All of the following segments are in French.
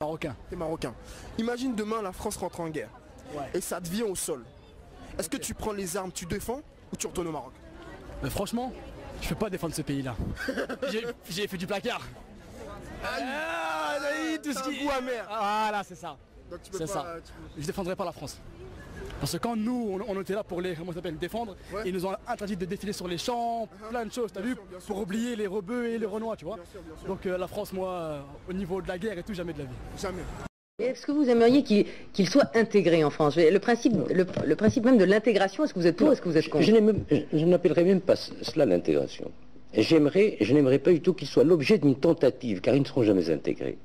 Marocain. T'es marocain. Imagine demain la France rentre en guerre. Ouais. Et ça devient au sol. Est-ce que tu prends les armes, tu défends ou tu retournes au Maroc? Mais franchement, je peux pas défendre ce pays-là. J'ai fait du placard. Tout ce qui goût amer. Voilà, c'est ça. Donc tu peux C'est pas. ça. Je défendrai pas la France. Parce que quand nous, on était là pour les, comment ça s'appelle, défendre, Ouais. ils nous ont interdit de défiler sur les champs, plein de choses, t'as vu, sûr, bien sûr, pour oublier les rebeux et les renois, tu vois. Bien sûr, bien sûr. Donc la France, moi, au niveau de la guerre et tout, jamais de la vie. Jamais. Est-ce que vous aimeriez qu'il soit intégré en France? Le principe même de l'intégration, est-ce que vous êtes pour, est-ce que vous êtes contre? Je n'appellerais même pas cela l'intégration. Je n'aimerais pas du tout qu'ils soient l'objet d'une tentative, car ils ne seront jamais intégrés.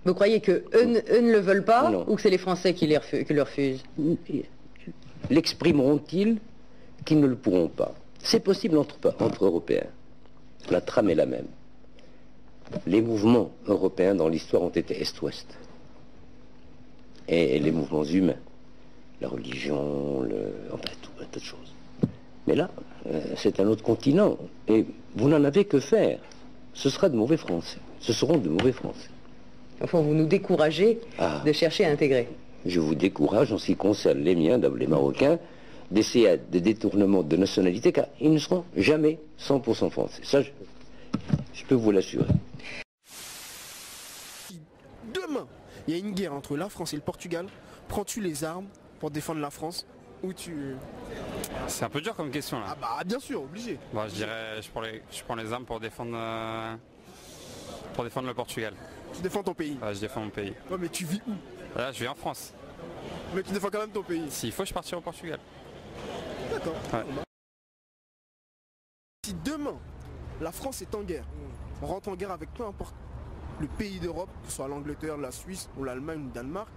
Vous croyez que eux ne le veulent pas, Non. ou que c'est les Français qui le refusent? L'exprimeront-ils qu'ils ne le pourront pas? C'est possible entre Européens. La trame est la même. Les mouvements européens dans l'histoire ont été Est-Ouest. Et les mouvements humains, la religion, enfin tout un tas de choses. Mais là, c'est un autre continent. Et vous n'en avez que faire. Ce sera de mauvais Français. Ce seront de mauvais Français. Enfin, vous nous découragez de chercher à intégrer. Je vous décourage en ce qui concerne les miens, les Marocains, d'essayer des détournements de nationalité, car ils ne seront jamais 100% français. Ça, je peux vous l'assurer. Si demain, il y a une guerre entre la France et le Portugal, prends-tu les armes pour défendre la France ou tu... C'est un peu dur comme question là. Ah bah bien sûr, obligé. Bon, je dirais, je prends les armes pour défendre le Portugal. Tu défends ton pays. Ouais, je défends mon pays. Ouais mais tu vis où? Là, je vis en France. Mais tu défends quand même ton pays. S'il faut, je partirai au Portugal. D'accord. Ouais. Si demain, la France est en guerre, on rentre en guerre avec peu importe le pays d'Europe, que ce soit l'Angleterre, la Suisse ou l'Allemagne ou le Danemark,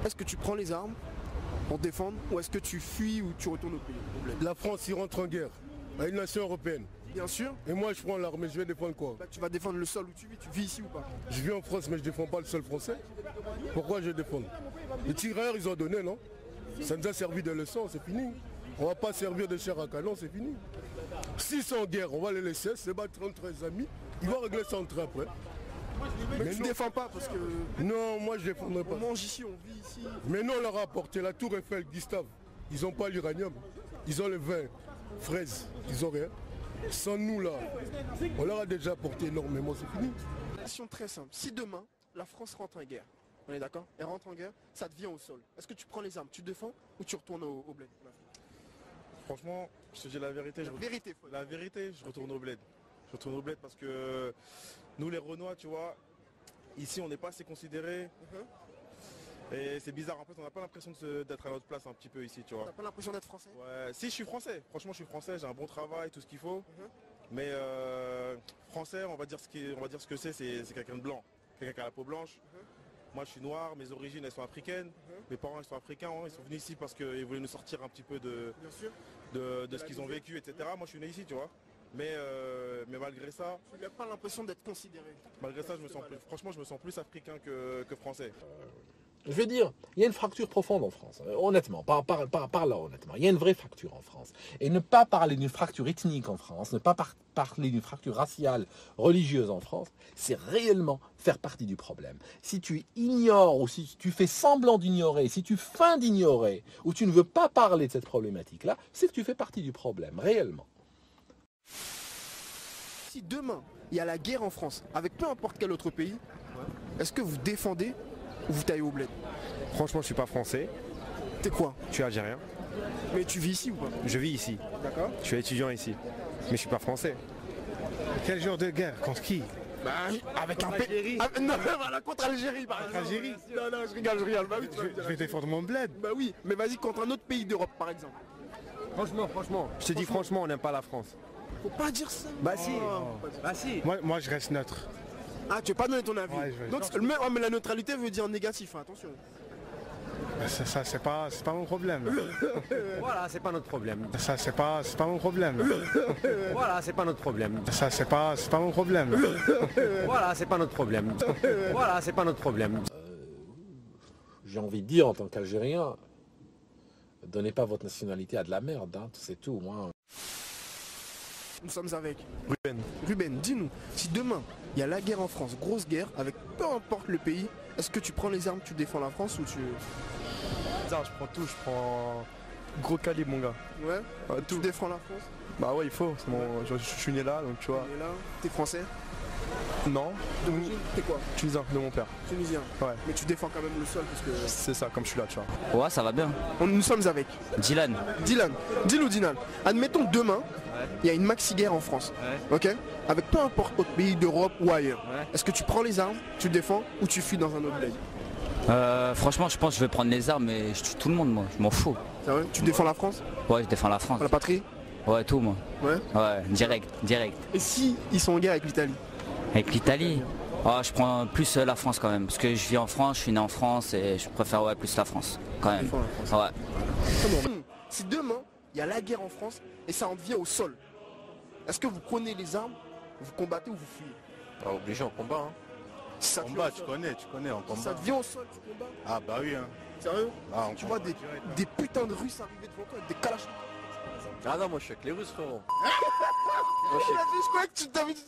est-ce que tu prends les armes pour défendre ou est-ce que tu fuis ou tu retournes au pays? La France, il rentre en guerre à une nation européenne. Bien sûr. Et moi, je prends l'armée, je vais défendre quoi? Bah, tu vas défendre le sol où tu vis ici ou pas? Je vis en France, mais je défends pas le sol français. Pourquoi je défends? Les tireurs, ils ont donné, non? Ça nous a servi de leçon, c'est fini. On va pas servir de chair à canon, c'est fini. S'ils sont en guerre, on va les laisser se battre entre les amis. Ils vont régler ça entre eux après. Mais tu non. défends pas parce que Non, moi je défendrai on pas. mange ici, on vit ici. Mais non, on leur a apporté la tour Eiffel, Gustave. Ils n'ont pas l'uranium. Ils ont le vin, fraises, ils ont rien. Sans nous là, on leur a déjà apporté énormément, c'est fini. Question très simple. Si demain, la France rentre en guerre, on est d'accord? Elle rentre en guerre, ça devient au sol. Est-ce que tu prends les armes, tu défends ou tu retournes au bled? Franchement, je te dis la vérité, la vérité, je retourne au bled. Je retourne au bled parce que nous les Renois, tu vois, ici on n'est pas assez considérés. Et c'est bizarre, en fait on n'a pas l'impression d'être à notre place un petit peu ici, tu vois. T'as pas l'impression d'être français? Ouais, si je suis français, franchement je suis français, j'ai un bon travail, tout ce qu'il faut. Mais français, on va dire ce que c'est quelqu'un de blanc, quelqu'un qui a la peau blanche. Moi je suis noir, mes origines elles sont africaines, mes parents ils sont africains, ils sont venus ici parce qu'ils voulaient nous sortir un petit peu de ce qu'ils ont vécu, etc. Moi je suis né ici, tu vois. Mais malgré ça... Tu n'as pas l'impression d'être considéré? Malgré ça, franchement je me sens plus africain que français. Je veux dire, il y a une fracture profonde en France, honnêtement, par là honnêtement, il y a une vraie fracture en France. Et ne pas parler d'une fracture ethnique en France, ne pas parler d'une fracture raciale, religieuse en France, c'est réellement faire partie du problème. Si tu ignores ou si tu fais semblant d'ignorer, si tu feins d'ignorer, ou tu ne veux pas parler de cette problématique-là, c'est que tu fais partie du problème, réellement. Si demain, il y a la guerre en France, avec peu importe quel autre pays, est-ce que vous défendez ou vous taillez au bled? Franchement, je suis pas français. T'es quoi? Je suis algérien. Mais tu vis ici ou pas? Je vis ici. D'accord. Je suis étudiant ici. Mais je suis pas français. Quel genre de guerre? Contre qui? Bah, avec un pays. Non, voilà, contre Algérie par exemple. Algérie? Non, je rigole. Bah oui, Je vais défendre mon bled. Bah oui, mais vas-y contre un autre pays d'Europe par exemple. Franchement. Je te dis franchement, on n'aime pas la France. Faut pas dire ça. Bah si. Bah si. Moi, je reste neutre. Ah, tu veux pas donner ton avis? Ouais, je vais. Donc, mais la neutralité veut dire négatif, hein, attention. Ça, c'est pas mon problème. Voilà, c'est pas notre problème. Ça, c'est pas mon problème. Voilà, c'est pas notre problème. Ça, c'est pas mon problème. Voilà, c'est pas notre problème. Voilà, c'est pas notre problème. J'ai envie de dire en tant qu'Algérien, donnez pas votre nationalité à de la merde, hein, c'est tout. Moi. Nous sommes avec Ruben. Ruben, dis-nous, si demain il y a la guerre en France, grosse guerre, avec peu importe le pays. Est-ce que tu prends les armes, tu défends la France ou tu... Ça, je prends tout, je prends gros calibre mon gars. Ouais, tu défends la France? Bah ouais il faut, je suis né là donc tu vois. Et là, t'es français? Non. D'origine, t'es quoi? Tunisien de mon père. Tunisien. Ouais. Mais tu défends quand même le sol parce que... C'est ça, comme je suis là tu vois. Ouais, ça va bien. Nous sommes avec Dylan. Dylan. Dis-nous Dylan, admettons demain, il y a une maxi-guerre en France, ok? Avec peu importe autre pays d'Europe ou ailleurs. Est-ce que tu prends les armes, tu défends ou tu fuis dans un autre pays? Franchement, je pense que je vais prendre les armes et je tue tout le monde, moi. Je m'en fous. C'est vrai? Tu défends la France? Ouais, je défends la France. La patrie? Ouais, tout, moi. Ouais. Ouais, direct. Et si ils sont en guerre avec l'Italie? Avec l'Italie? Oh, je prends plus la France quand même. Parce que je vis en France, je suis né en France et je préfère plus la France. Quand même. Ouais. Si demain, il y a la guerre en France et ça en vient au sol, est-ce que vous prenez les armes, vous combattez ou vous fuyez? Pas obligé, on combat. Hein. Si ça Combat, tu connais, on combat. Ça te vient au sol, tu combats? Ah bah oui. Hein. Sérieux? Ah, tu vois des putains de Russes arriver devant toi avec des kalachnikovs. Ah non, moi je suis avec les Russes frérot. Je croyais que tu t'avais dit...